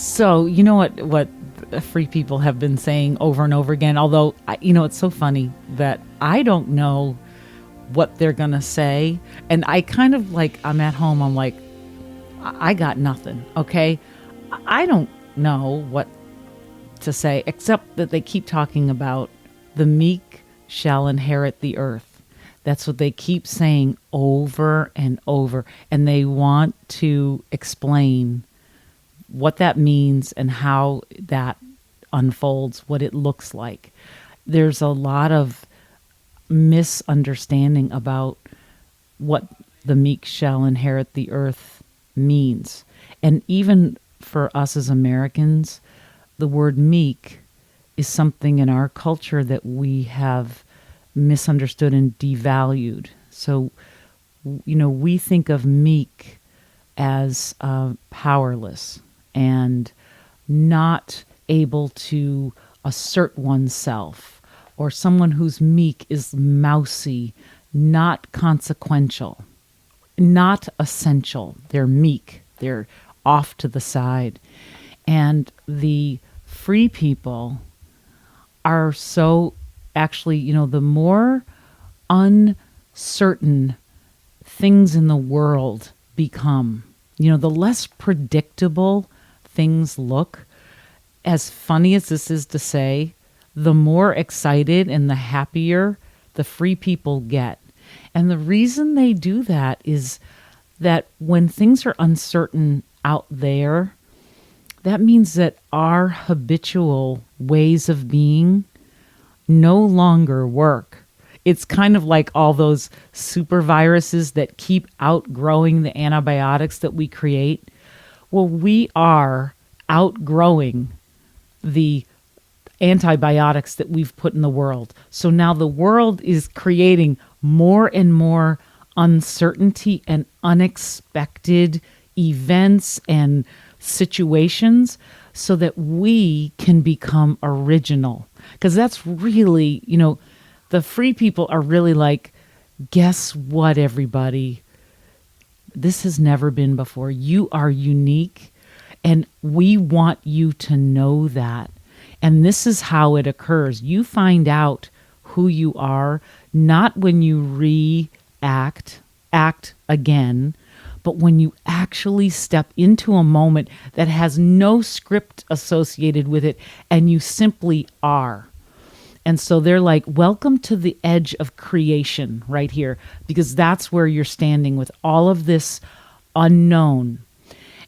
So, you know what free people have been saying over and over again, although, it's so funny that I don't know what they're going to say. And I kind of like, I'm at home, I'm like, I got nothing, okay? I don't know what to say, except that they keep talking about the meek shall inherit the earth. That's what they keep saying over and over. And they want to explain what that means and how that unfolds, what it looks like. There's a lot of misunderstanding about what the meek shall inherit the earth means. And even for us as Americans, the word meek is something in our culture that we have misunderstood and devalued. So, we think of meek as powerless and not able to assert oneself, or someone who's meek is mousy, not consequential, not essential. They're meek. They're off to the side. And the free people are so actually, the more uncertain things in the world become, the less predictable things look. As funny as this is to say, the more excited and the happier the free people get. And the reason they do that is that when things are uncertain out there, that means that our habitual ways of being no longer work. It's kind of like all those super viruses that keep outgrowing the antibiotics that we create. Well, we are outgrowing the antibiotics that we've put in the world. So now the world is creating more and more uncertainty and unexpected events and situations so that we can become original. Because that's really, the free people are really like, guess what, everybody? This has never been before. You are unique, and we want you to know that. And this is how it occurs. You find out who you are, not when you act again, but when you actually step into a moment that has no script associated with it, and you simply are. And so they're like, welcome to the edge of creation right here, because that's where you're standing with all of this unknown.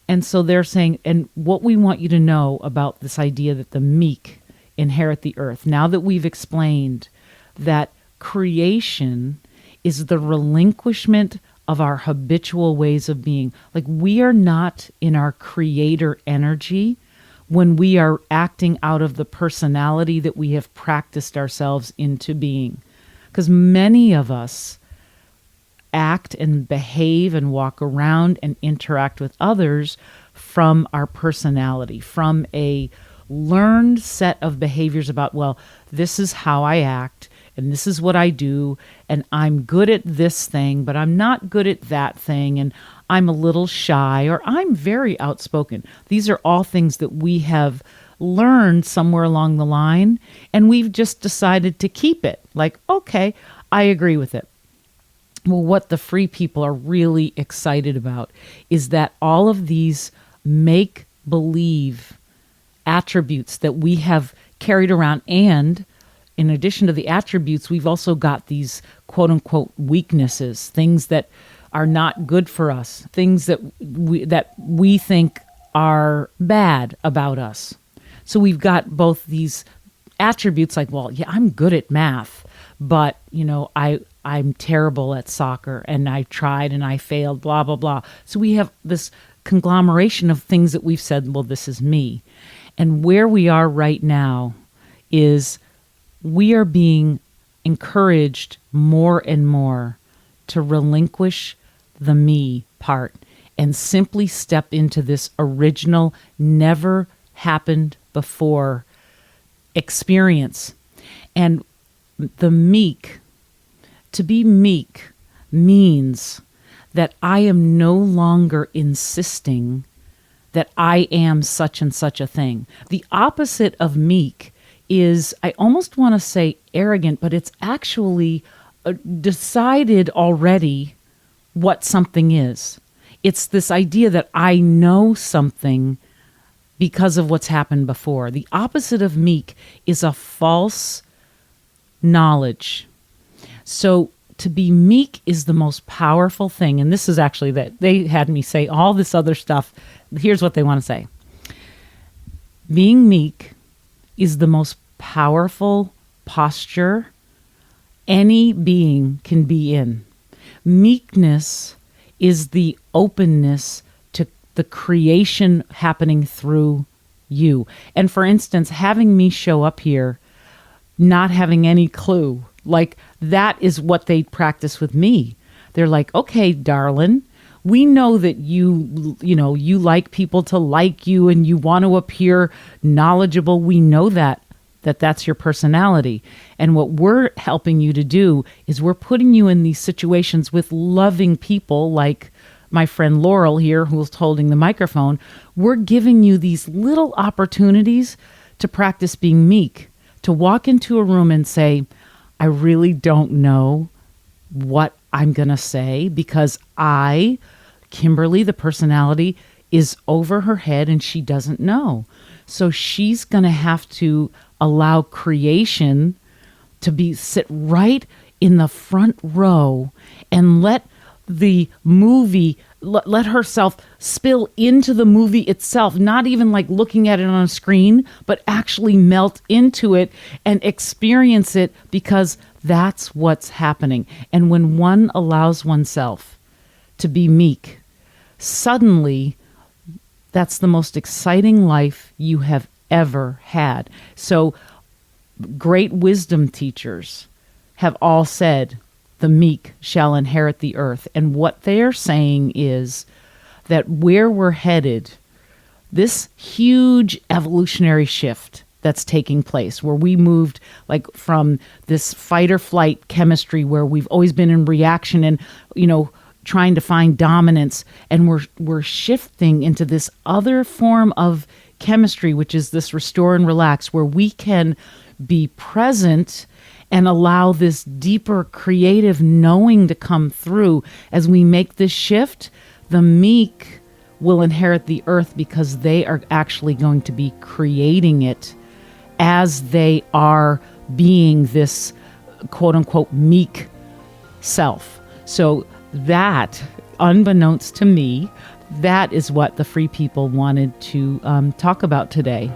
And so they're saying, and what we want you to know about this idea that the meek inherit the earth, now that we've explained that creation is the relinquishment of our habitual ways of being. Like, we are not in our creator energy when we are acting out of the personality that we have practiced ourselves into being. Because many of us act and behave and walk around and interact with others from our personality, from a learned set of behaviors about, well, this is how I act and this is what I do, and I'm good at this thing, but I'm not good at that thing, and I'm a little shy, or I'm very outspoken. These are all things that we have learned somewhere along the line, and we've just decided to keep it. Like, okay, I agree with it. Well, what the free people are really excited about is that all of these make-believe attributes that we have carried around, and in addition to the attributes, we've also got these quote-unquote weaknesses, things that are not good for us, things that we think are bad about us. So we've got both these attributes like, well, yeah, I'm good at math, but, I'm terrible at soccer, and I tried and I failed, blah, blah, blah. So we have this conglomeration of things that we've said, well, this is me. And where we are right now is we are being encouraged more and more to relinquish the me part and simply step into this original, never happened before experience. And the meek, to be meek means that I am no longer insisting that I am such and such a thing. The opposite of meek is, I almost want to say arrogant, but it's actually decided already what something is. It's this idea that I know something because of what's happened before. The opposite of meek is a false knowledge. So to be meek is the most powerful thing. And this is actually that they had me say all this other stuff. Here's what they want to say. Being meek is the most powerful posture any being can be in. Meekness is the openness to the creation happening through you. And for instance, having me show up here, not having any clue, like that is what they practice with me. They're like, okay, darling, we know that you like people to like you and you want to appear knowledgeable. We know that's your personality. And what we're helping you to do is we're putting you in these situations with loving people like my friend Laurel here, who's holding the microphone. We're giving you these little opportunities to practice being meek, to walk into a room and say, I really don't know what I'm going to say because Kimberly, the personality, is over her head and she doesn't know. So she's going to have to allow creation to sit right in the front row and let the movie, let herself spill into the movie itself, not even like looking at it on a screen, but actually melt into it and experience it because that's what's happening. And when one allows oneself to be meek, suddenly that's the most exciting life you have ever had. So great wisdom teachers have all said, the meek shall inherit the earth. And what they're saying is that where we're headed, this huge evolutionary shift that's taking place, where we moved like from this fight or flight chemistry where we've always been in reaction and, trying to find dominance, and we're shifting into this other form of chemistry, which is this restore and relax, where we can be present and allow this deeper creative knowing to come through. As we make this shift, the meek will inherit the earth because they are actually going to be creating it as they are being this quote unquote meek self. So that, unbeknownst to me, that is what the Free People wanted to talk about today.